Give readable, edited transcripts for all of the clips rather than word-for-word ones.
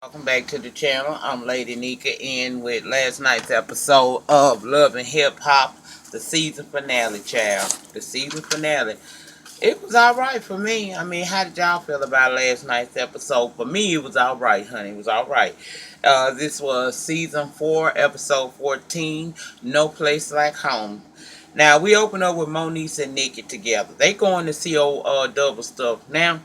Welcome back to the channel. I'm Lady Nika in with last night's episode of Love and Hip Hop, the season finale, child. The season finale. It was alright for me. I mean, how did y'all feel about last night's episode? For me, it was alright, honey. It was alright. This was season 4, episode 14, No Place Like Home. Now, we open up with Moniece and Nikki together. They going to see old double stuff. Now,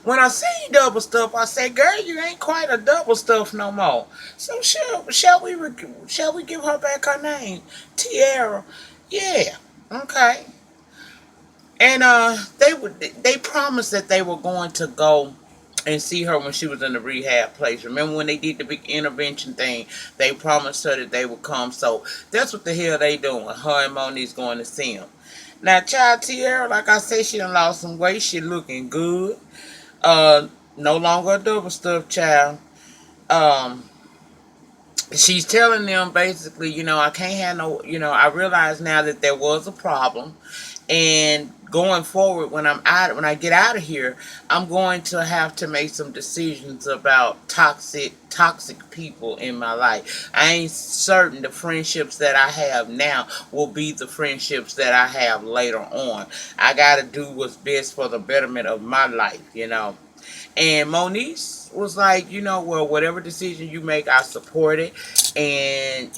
when I seen double stuff, I said, "Girl, you ain't quite a double stuff no more." So shall we give her back her name, Tiara? Yeah, okay. And they promised that they were going to go and see her when she was in the rehab place. Remember when they did the big intervention thing? They promised her that they would come. So that's what the hell they doing. Her and Monique's going to see him. Now, child Tiara, like I said, she done lost some weight. She looking good. No longer a double stuffed child. Um, she's telling them basically, I can't have no, I realize now that there was a problem, and going forward, when I get out of here, I'm going to have to make some decisions about toxic people in my life. I ain't certain the friendships that I have now will be the friendships that I have later on. I gotta do what's best for the betterment of my life. And Moniece was like, well, whatever decision you make, I support it. And,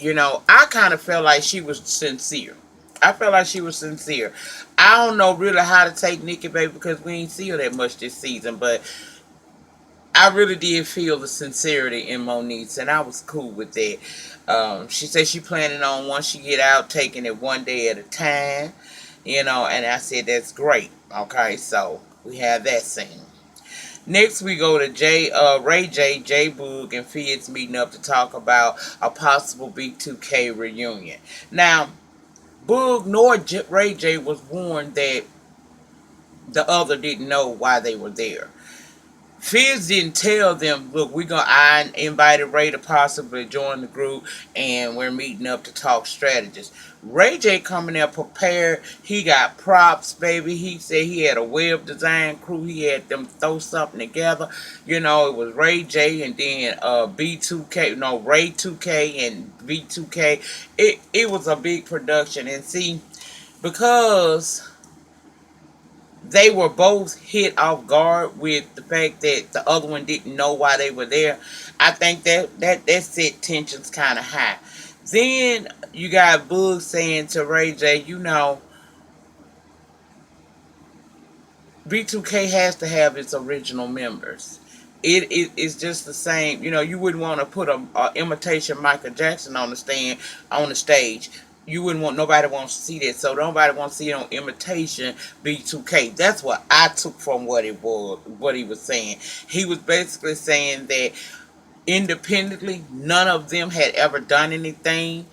I kind of felt like she was sincere. I felt like she was sincere. I don't know really how to take Nikki, baby, because we ain't see her that much this season. But I really did feel the sincerity in Moniece, and I was cool with that. She said she planning on once she get out, taking it one day at a time. And I said, that's great. Okay, so we have that scene. Next, we go to Ray J Boog, and Fizz meeting up to talk about a possible B2K reunion. Now, Boog nor Ray J was warned that the other didn't know why they were there. Fizz didn't tell them, look, I invited Ray to possibly join the group, and we're meeting up to talk strategies. Ray J coming there prepared. He got props, baby. He said he had a web design crew. He had them throw something together. It was Ray J and then B2K, no, Ray 2K and B2K. It was a big production. And see, because they were both hit off guard with the fact that the other one didn't know why they were there. I think that set tensions kind of high. Then you got Boog saying to Ray J, B2K has to have its original members. It's just the same. You wouldn't want to put a imitation Michael Jackson on the stage. You wouldn't want nobody wants to see that. So nobody wants to see it on imitation B2K. That's what I took from what he was saying. He was basically saying that independently, none of them had ever done anything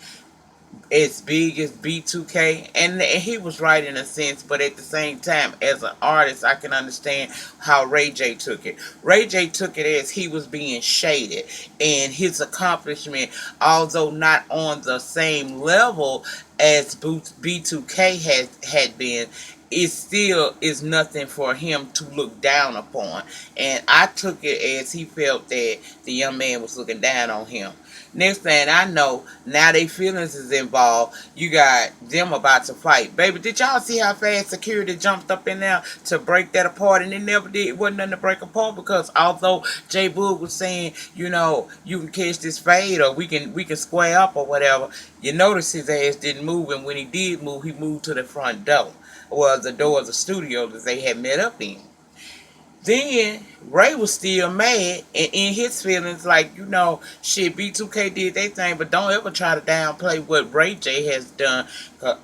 as big as B2K, and he was right in a sense, but at the same time, as an artist, I can understand how Ray J took it. Ray J took it as he was being shaded, and his accomplishment, although not on the same level as B2K had been, it still is nothing for him to look down upon. And I took it as he felt that the young man was looking down on him. Next thing I know, now they feelings is involved. You got them about to fight. Baby, did y'all see how fast security jumped up in there to break that apart? And they never did. It wasn't nothing to break apart, because although J Boog was saying, you can catch this fade, or we can square up or whatever, you notice his ass didn't move. And when he did move, he moved to the front door. Well, the door of the studio that they had met up in. Then Ray was still mad and in his feelings, like, shit, B2K did their thing, but don't ever try to downplay what Ray J has done. 'Cause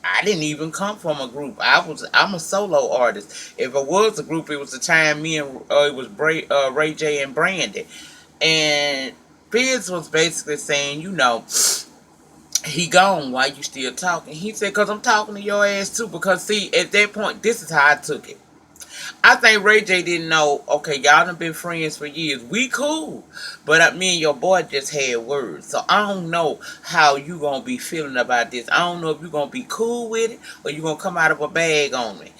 I didn't even come from a group. I'm a solo artist. If it was a group, it was the time me and it was Ray J and Brandon. And Fizz was basically saying, he gone, why you still talking? He said, because I'm talking to your ass too. Because see, at that point, this is how I took it. I think Ray J didn't know, okay, y'all done been friends for years. We cool. But me and your boy just had words. So I don't know how you going to be feeling about this. I don't know if you're going to be cool with it, or you're going to come out of a bag on me.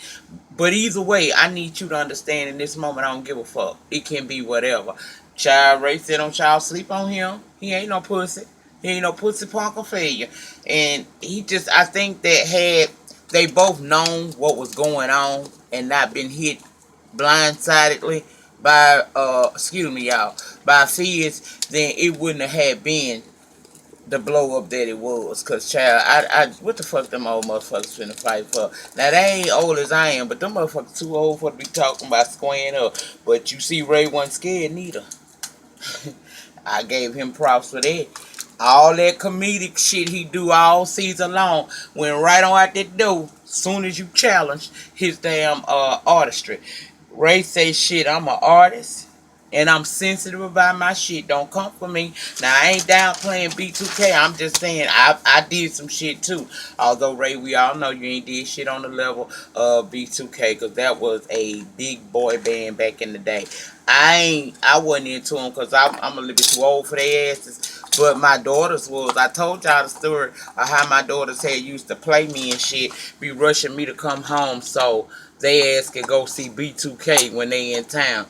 But either way, I need you to understand in this moment, I don't give a fuck. It can be whatever. Child Ray said on y'all sleep on him. He ain't no pussy. He ain't no pussy punk or failure. And he just, I think that had they both known what was going on and not been hit blindsidedly by excuse me y'all, by Fizz, then it wouldn't have had been the blow up that it was. Cause child, what the fuck them old motherfuckers finna fight for? Now they ain't old as I am, but them motherfuckers too old for to be talking about squaring up. But you see, Ray wasn't scared neither. I gave him props for that. All that comedic shit he do all season long went right on out that door. Soon as you challenge his damn artistry. Ray say shit, I'm an artist and I'm sensitive about my shit. Don't come for me. Now I ain't down playing B2K. I'm just saying I did some shit too. Although Ray, we all know you ain't did shit on the level of B2K because that was a big boy band back in the day. I wasn't into them because I'm a little bit too old for their asses. But my daughters was. I told y'all the story of how my daughters had used to play me and shit, be rushing me to come home so they ass could go see B2K when they in town.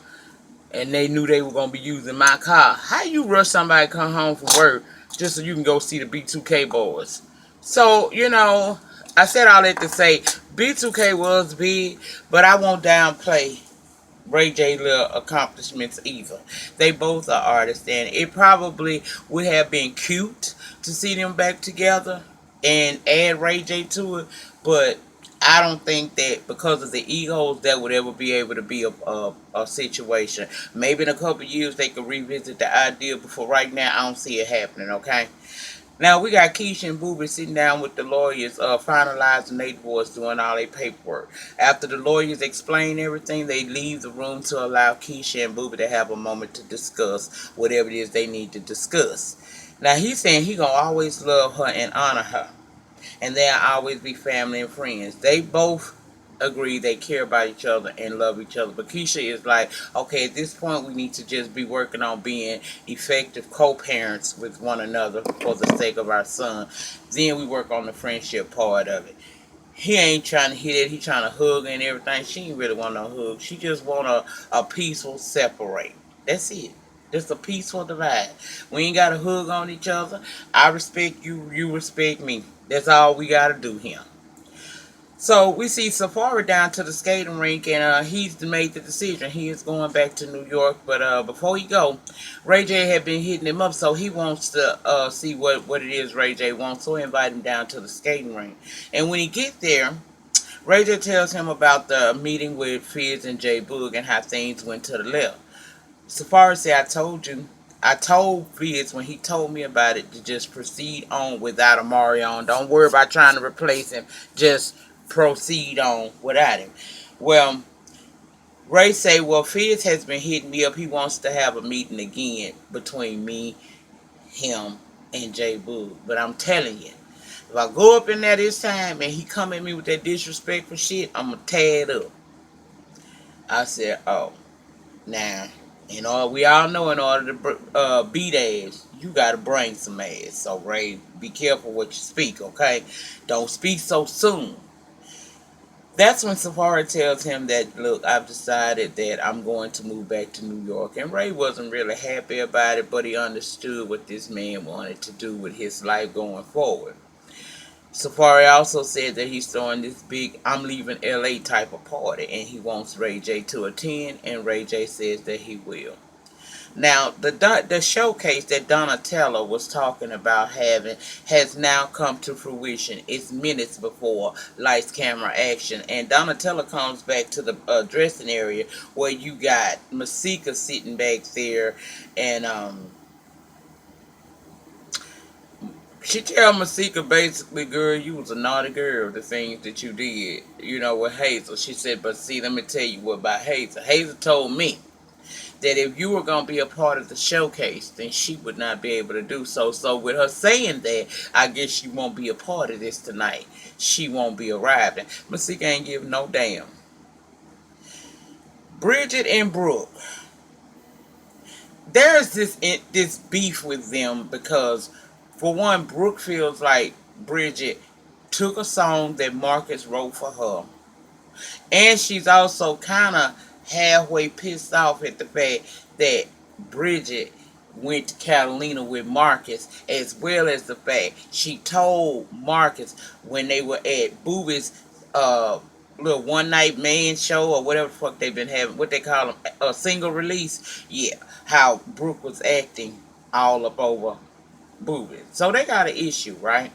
And they knew they were going to be using my car. How you rush somebody to come home from work just so you can go see the B2K boys? So, I said all that to say B2K was big, but I won't downplay Ray J little accomplishments either. They both are artists, and it probably would have been cute to see them back together and add Ray J to it, but I don't think that because of the egos that would ever be able to be a situation. Maybe in a couple of years they could revisit the idea, but for right now I don't see it happening. Okay. Now we got Keisha and Booby sitting down with the lawyers, finalizing their divorce, doing all their paperwork. After the lawyers explain everything, they leave the room to allow Keisha and Booby to have a moment to discuss whatever it is they need to discuss. Now he's saying he gonna always love her and honor her, and they'll always be family and friends. They both agree they care about each other and love each other. But Keisha is like, okay, at this point we need to just be working on being effective co-parents with one another for the sake of our son. Then we work on the friendship part of it. He ain't trying to hit it. He trying to hug and everything. She ain't really want no hug. She just want a peaceful separate. That's it. Just a peaceful divide. We ain't got to hug on each other. I respect you. You respect me. That's all we got to do here. So we see Safaree down to the skating rink, and he's made the decision. He is going back to New York, but before he go, Ray J had been hitting him up, so he wants to see what it is Ray J wants. So he invite him down to the skating rink. And when he get there, Ray J tells him about the meeting with Fizz and J Boog and how things went to the left. Safaree said, I told you. I told Fizz when he told me about it to just proceed on without Amarion. Don't worry about trying to replace him. Just proceed on without him. Well, Ray say, well, Fizz has been hitting me up. He wants to have a meeting again between me, him, and J Boog. But I'm telling you, if I go up in there this time and he come at me with that disrespectful shit, I'm going to tear it up. I said, oh, now, we all know in order to beat ass, you got to bring some ass. So, Ray, be careful what you speak, okay? Don't speak so soon. That's when Safaree tells him that, look, I've decided that I'm going to move back to New York. And Ray wasn't really happy about it, but he understood what this man wanted to do with his life going forward. Safaree also said that he's throwing this big I'm leaving LA type of party, and he wants Ray J to attend, and Ray J says that he will. Now, the showcase that Donatella was talking about having has now come to fruition. It's minutes before lights, camera, action. And Donatella comes back to the dressing area where you got Masika sitting back there. And she tell Masika basically, girl, you was a naughty girl, the things that you did, with Hazel. She said, but see, let me tell you what about Hazel. Hazel told me that if you were going to be a part of the showcase, then she would not be able to do so. So with her saying that, I guess she won't be a part of this tonight. She won't be arriving. Masika ain't give no damn. Bridget and Brooke. There's this beef with them because, for one, Brooke feels like Bridget took a song that Marcus wrote for her. And she's also kind of halfway pissed off at the fact that Bridget went to Catalina with Marcus, as well as the fact she told Marcus when they were at Booby's uh, little one night man show or whatever the fuck they've been having, what they call them, a single release. Yeah, how Brooke was acting all up over Booby. So they got an issue, right?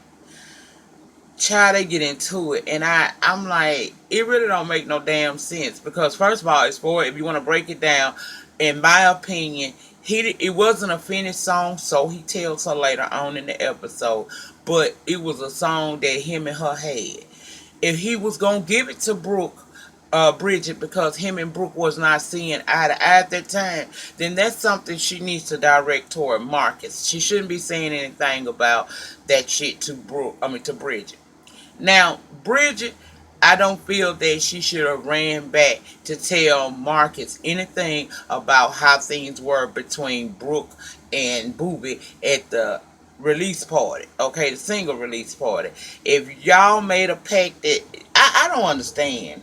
Child, they get into it, and I'm like, it really don't make no damn sense because first of all, it's for if you want to break it down, in my opinion, it wasn't a finished song, so he tells her later on in the episode, but it was a song that him and her had. If he was gonna give it to Bridget, because him and Brooke was not seeing eye to eye at that time, then that's something she needs to direct toward Marcus. She shouldn't be saying anything about that shit to to Bridget. Now, Bridget, I don't feel that she should have ran back to tell Marcus anything about how things were between Brooke and Booby at the release party. Okay, the single release party. If y'all made a pact that I don't understand.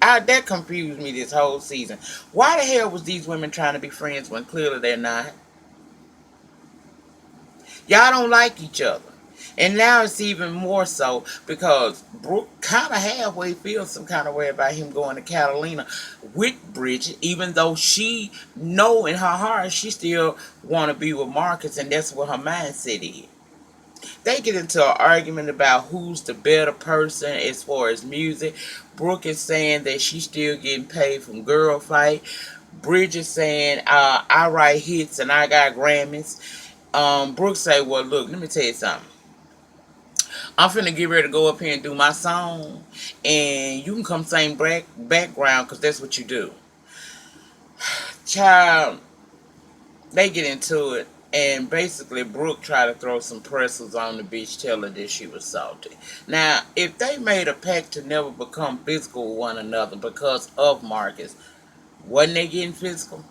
That confused me this whole season. Why the hell was these women trying to be friends when clearly they're not? Y'all don't like each other. And now it's even more so because Brooke kind of halfway feels some kind of way about him going to Catalina with Bridget, even though she know in her heart she still want to be with Marcus, and that's what her mindset is. They get into an argument about who's the better person as far as music. Brooke is saying that she's still getting paid from Girl Fight. Bridget saying, I write hits and I got Grammys. Brooke say, well, look, let me tell you something. I'm finna get ready to go up here and do my song, and you can come sing background because that's what you do. Child, they get into it, and basically Brooke tried to throw some pretzels on the bitch, tell her that she was salty. Now, if they made a pact to never become physical with one another because of Marcus, wasn't they getting physical?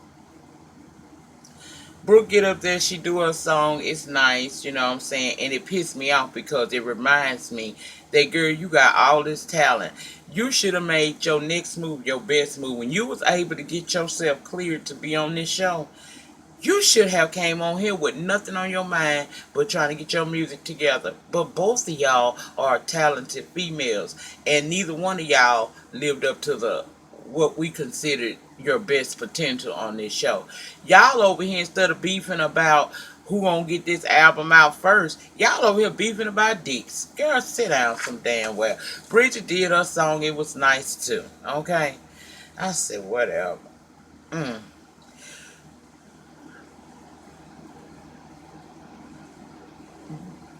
Brooke get up there, she do her song, it's nice, you know what I'm saying, and it pissed me off because it reminds me that, girl, you got all this talent. You should have made your next move your best move. When you was able to get yourself cleared to be on this show, you should have came on here with nothing on your mind but trying to get your music together. But both of y'all are talented females, and neither one of y'all lived up to the what we considered your best potential on this show. Y'all over here, instead of beefing about who gonna get this album out first, y'all over here beefing about dicks. Girl, sit down some damn well. Bridget did her song, it was nice too. Okay? I said, whatever. Mm.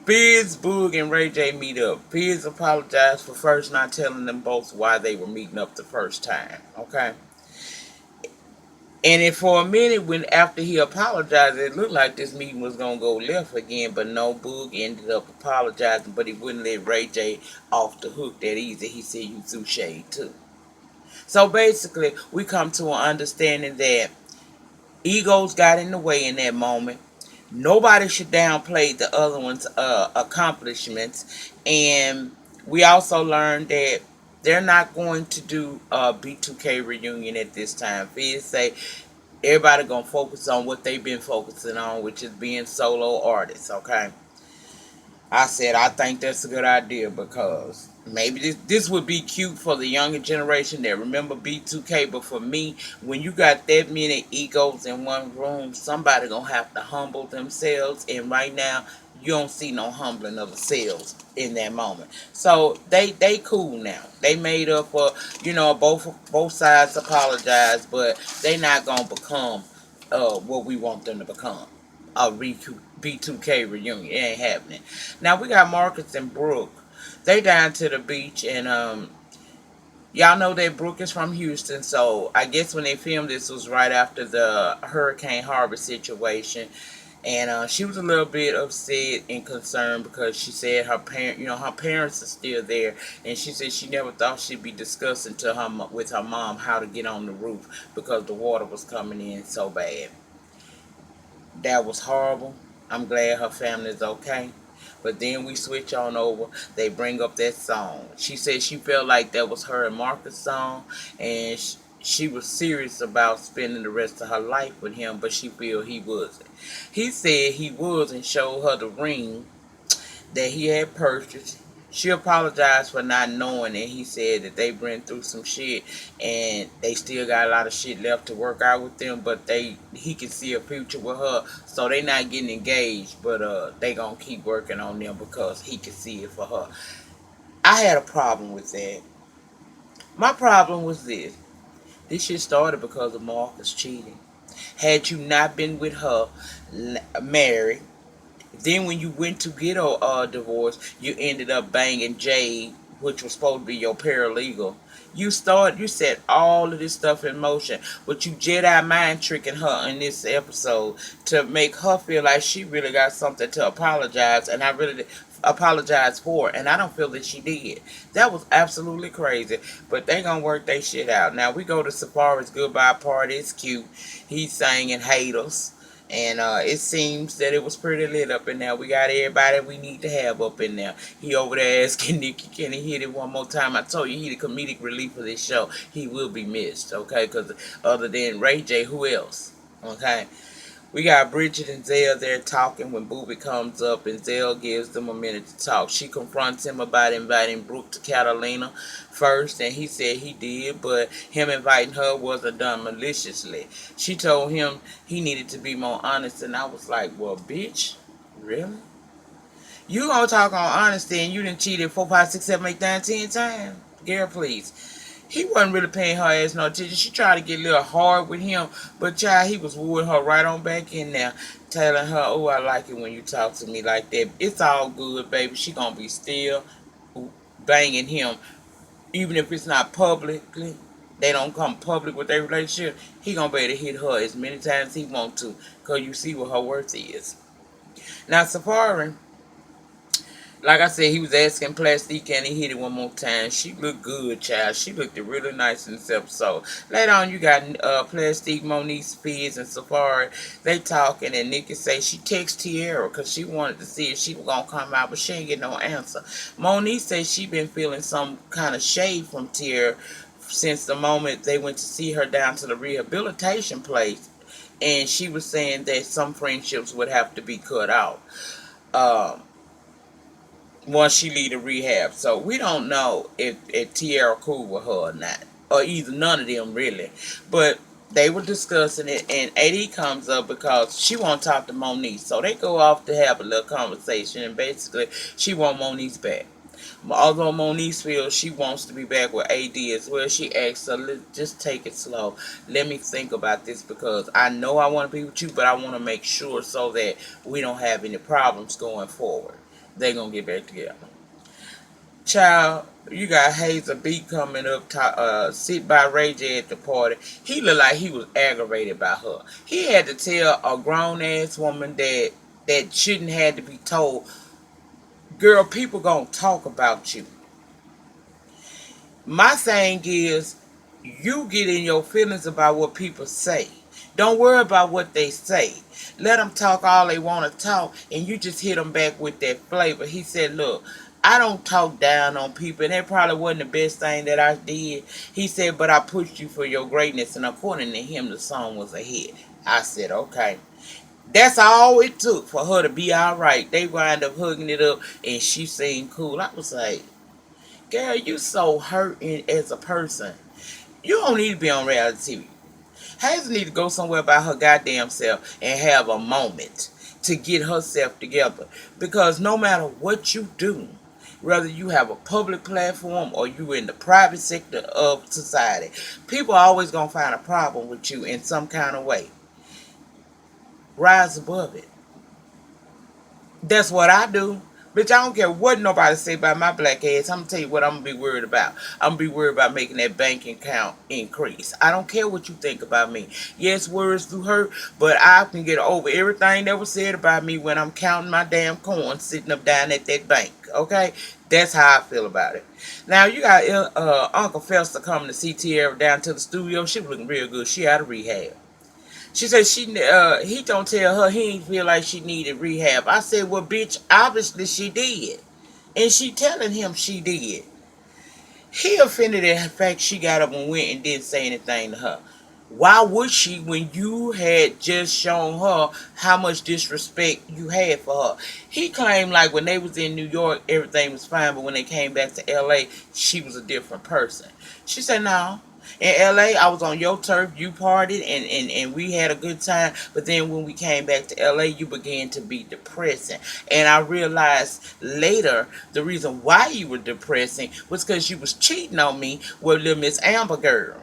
Fizz, Boog, and Ray J meet up. Fizz apologized for first not telling them both why they were meeting up the first time. Okay? And then for a minute, when after he apologized, it looked like this meeting was gonna go left again. But no, Boog ended up apologizing, but he wouldn't let Ray J off the hook that easy. He said you threw shade too. So basically, we come to an understanding that egos got in the way in that moment. Nobody should downplay the other one's accomplishments, and we also learned that they're not going to do a B2K reunion at this time. Fizz say everybody gonna focus on what they've been focusing on, which is being solo artists. Okay, I said I think that's a good idea because maybe this would be cute for the younger generation that remember B2K, but for me, when you got that many egos in one room, somebody gonna have to humble themselves, and right now you don't see no humbling of themselves in that moment. So they cool now. They made up for, both sides apologize, but they not gonna become what we want them to become, a B2K reunion. It ain't happening. Now we got Marcus and Brooke. They down to the beach, and y'all know that Brooke is from Houston, so I guess when they filmed this was right after the Hurricane Harbor situation, and she was a little bit upset and concerned because she said her parents are still there, and she said she never thought she'd be discussing with her mom how to get on the roof because the water was coming in so bad. That was horrible. I'm glad her family is okay. But then we switch on over. They bring up that song. She said she felt like that was her and Marcus' song, and she was serious about spending the rest of her life with him, but she feel he wasn't. He said he was and showed her the ring that he had purchased. She apologized for not knowing it. He said that they went through some shit and they still got a lot of shit left to work out with them, but he can see a future with her. So they not getting engaged, but they gonna keep working on them because he can see it for her. I had a problem with that. My problem was this. This shit started because of Marcus cheating. Had you not been with her, married, then when you went to get a divorce, you ended up banging Jade, which was supposed to be your paralegal. You set all of this stuff in motion, but you Jedi mind tricking her in this episode to make her feel like she really got something to apologize, and I really apologize for, and I don't feel that she did. That was absolutely crazy, but they gonna work their shit out. Now we go to Safaree's goodbye party. It's cute. He's singing haters. And it seems that it was pretty lit up in there. We got everybody we need to have up in there. He over there asking Nikki, can he hit it one more time? I told you he the comedic relief of this show. He will be missed, okay? Because other than Ray J, who else? Okay? We got Bridget and Zell there talking when Booby comes up and Zell gives them a minute to talk. She confronts him about inviting Brooke to Catalina first, and he said he did, but him inviting her wasn't done maliciously. She told him he needed to be more honest, and I was like, well, bitch, really? You gonna talk on honesty and you done cheated 4, 5, 6, 7, 8, 9, 10 times? Girl, please. He wasn't really paying her ass no attention. She tried to get a little hard with him, but child, he was wooing her right on back in there, telling her, oh, I like it when you talk to me like that. It's all good, baby. She gonna be still banging him, even if it's not publicly. They don't come public with their relationship. He gonna be able to hit her as many times as he want to, cause you see what her worth is. Now, Safaree, like I said, he was asking Plastique, can he hit it one more time? She looked good, child. She looked really nice in this episode. Later on, you got Plastique, Monique, Spears, and Safaree. They talking, and Nikki say she text Tierra because she wanted to see if she was going to come out, but she ain't get no answer. Monique says she been feeling some kind of shade from Tierra since the moment they went to see her down to the rehabilitation place, and she was saying that some friendships would have to be cut out. Um, Once she leave the rehab. So we don't know if Tierra cool with her or not. Or either none of them really. But they were discussing it and AD comes up because she won't talk to Monique. So they go off to have a little conversation and basically she want Monique's back. Although Monique feels she wants to be back with AD as well, she asks her, just take it slow. Let me think about this because I know I want to be with you, but I want to make sure so that we don't have any problems going forward. They gonna get back together. Child, you got Hazel B coming up, sit by Ray J at the party. He looked like he was aggravated by her. He had to tell a grown ass woman that shouldn't have to be told, girl, people gonna talk about you. My thing is, you get in your feelings about what people say. Don't worry about what they say. Let them talk all they want to talk, and you just hit them back with that flavor. He said, look, I don't talk down on people, and that probably wasn't the best thing that I did. He said, but I pushed you for your greatness, and according to him, the song was a hit. I said, okay. That's all it took for her to be all right. They wind up hugging it up, and she seemed cool. I was like, girl, you so hurting as a person. You don't need to be on reality TV. Hazel need to go somewhere by her goddamn self and have a moment to get herself together. Because no matter what you do, whether you have a public platform or you in the private sector of society, people are always going to find a problem with you in some kind of way. Rise above it. That's what I do. Bitch, I don't care what nobody say about my black ass. I'm going to tell you what I'm going to be worried about. I'm going to be worried about making that bank account increase. I don't care what you think about me. Yes, words do hurt, but I can get over everything that was said about me when I'm counting my damn coins sitting up down at that bank. Okay? That's how I feel about it. Now, you got Uncle Fester coming to see Tierra down to the studio. She was looking real good. She out of rehab. She said he don't tell her he didn't feel like she needed rehab. I said, well, bitch, obviously she did. And she telling him she did. He offended at the fact she got up and went and didn't say anything to her. Why would she when you had just shown her how much disrespect you had for her? He claimed like when they was in New York, everything was fine, but when they came back to LA, she was a different person. She said, no. In LA, I was on your turf, you partied, and we had a good time. But then when we came back to LA, you began to be depressing. And I realized later the reason why you were depressing was because you was cheating on me with little Miss Amber girl.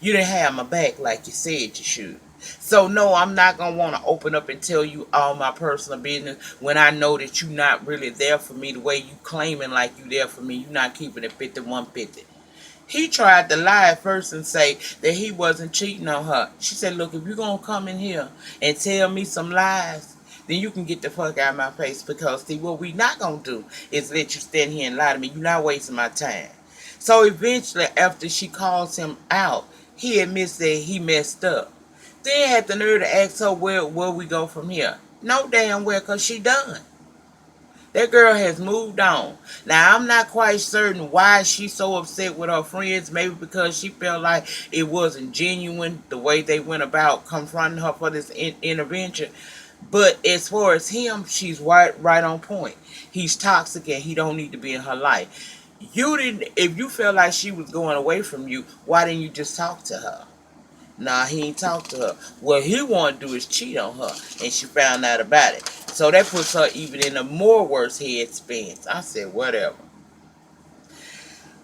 You didn't have my back like you said you should. So no, I'm not gonna want to open up and tell you all my personal business when I know that you're not really there for me the way you claiming like you there for me. You're not keeping it 51-50. He tried to lie at first and say that he wasn't cheating on her. She said, look, if you're going to come in here and tell me some lies, then you can get the fuck out of my face. Because, see, what we not going to do is let you stand here and lie to me. You're not wasting my time. So eventually, after she calls him out, he admits that he messed up. Then had the nerve to ask her where we go from here. No damn well, because she done. That girl has moved on. Now, I'm not quite certain why she's so upset with her friends. Maybe because she felt like it wasn't genuine the way they went about confronting her for this intervention. But as far as him, she's right on point. He's toxic and he don't need to be in her life. You didn't. If you felt like she was going away from you, why didn't you just talk to her? Nah, he ain't talked to her. What he want to do is cheat on her, and she found out about it. So that puts her even in a more worse headspin. I said, whatever.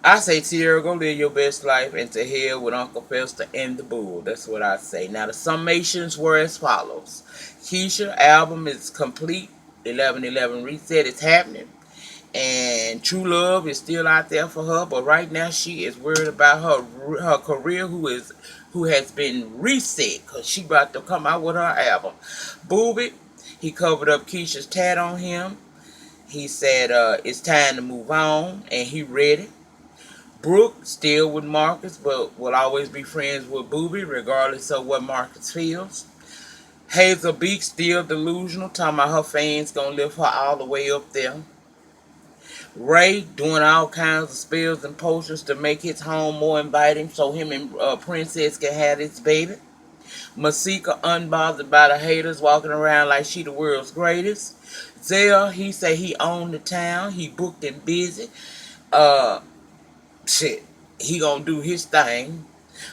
I say, Tierra, go live your best life, and to hell with Uncle Fester and the Bull. That's what I say. Now, the summations were as follows. Keisha album is complete. 11/11 reset is happening. And true love is still out there for her, but right now she is worried about her career, who has been reset because she about to come out with her album. Booby, he covered up Keisha's tat on him. He said it's time to move on, and he ready. Brooke still with Marcus, but will always be friends with Booby regardless of what Marcus feels. Hazel Beak still delusional, talking about her fans gonna lift her all the way up there. Ray doing all kinds of spells and potions to make his home more inviting so him and Princess can have his baby. Masika unbothered by the haters walking around like she the world's greatest. Zell, he say he owned the town. He booked and busy. Uh, shit. He gonna do his thing.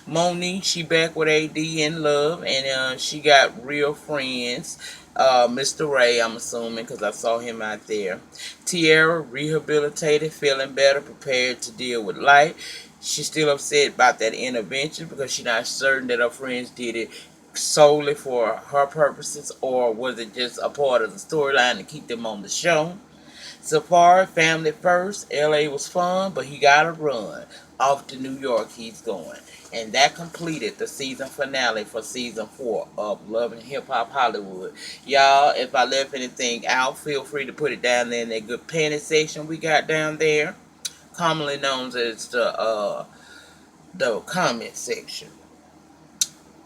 Monique, she back with AD in love, and she got real friends. Mr. Ray, I'm assuming, because I saw him out there. Tiara, rehabilitated, feeling better, prepared to deal with life. She's still upset about that intervention because she's not certain that her friends did it solely for her purposes, or was it just a part of the storyline to keep them on the show. Safaree, family first. LA was fun, but he got to run. Off to New York he's going. And that completed the season finale for season 4 of Love and Hip Hop Hollywood. Y'all, if I left anything out, feel free to put it down there in that good panty section we got down there, commonly known as the comment section.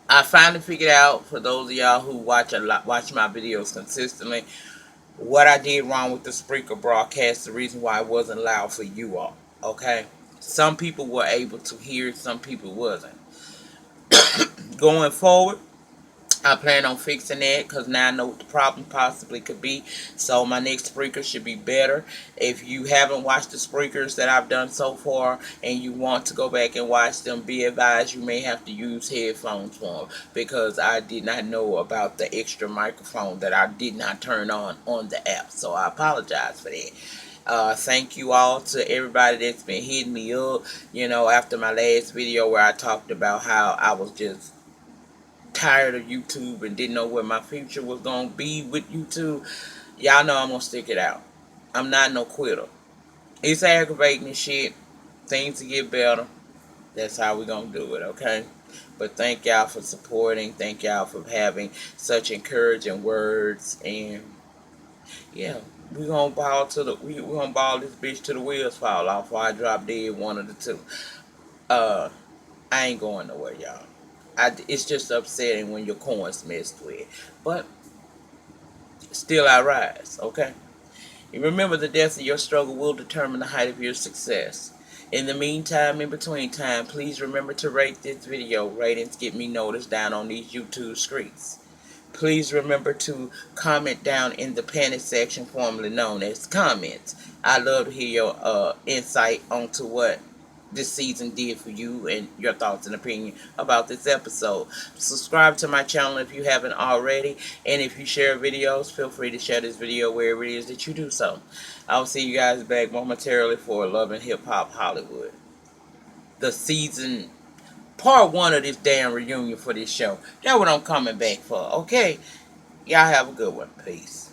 I finally figured out, for those of y'all who watch my videos consistently, what I did wrong with the Spreaker broadcast, the reason why it wasn't loud for you all. Okay? Some people were able to hear it, some people wasn't. Going forward, I plan on fixing that because now I know what the problem possibly could be. So my next Spreaker should be better. If you haven't watched the Spreakers that I've done so far and you want to go back and watch them, be advised you may have to use headphones for them because I did not know about the extra microphone that I did not turn on the app. So I apologize for that. Thank you all to everybody that's been hitting me up, after my last video where I talked about how I was just tired of YouTube and didn't know where my future was going to be with YouTube. Y'all know I'm going to stick it out. I'm not no quitter. It's aggravating and shit. Things to get better. That's how we're going to do it, okay? But thank y'all for supporting. Thank y'all for having such encouraging words. And yeah, we're going to we're going to ball this bitch to the wheels fall off or I drop dead, one of the two. I ain't going nowhere, y'all. It's just upsetting when your coin's messed with. But still I rise, okay? And remember, the depth of your struggle will determine the height of your success. In the meantime, in between time, please remember to rate this video. Ratings get me noticed down on these YouTube streets. Please remember to comment down in the panic section, formerly known as comments. I love to hear your insight onto what this season did for you and your thoughts and opinion about this episode. Subscribe to my channel if you haven't already, and if you share videos, feel free to share this video wherever it is that you do so. I'll see you guys back momentarily for Love and Hip Hop Hollywood, the season part one of this damn reunion for this show. That's what I'm coming back for. Okay, y'all have a good one. Peace.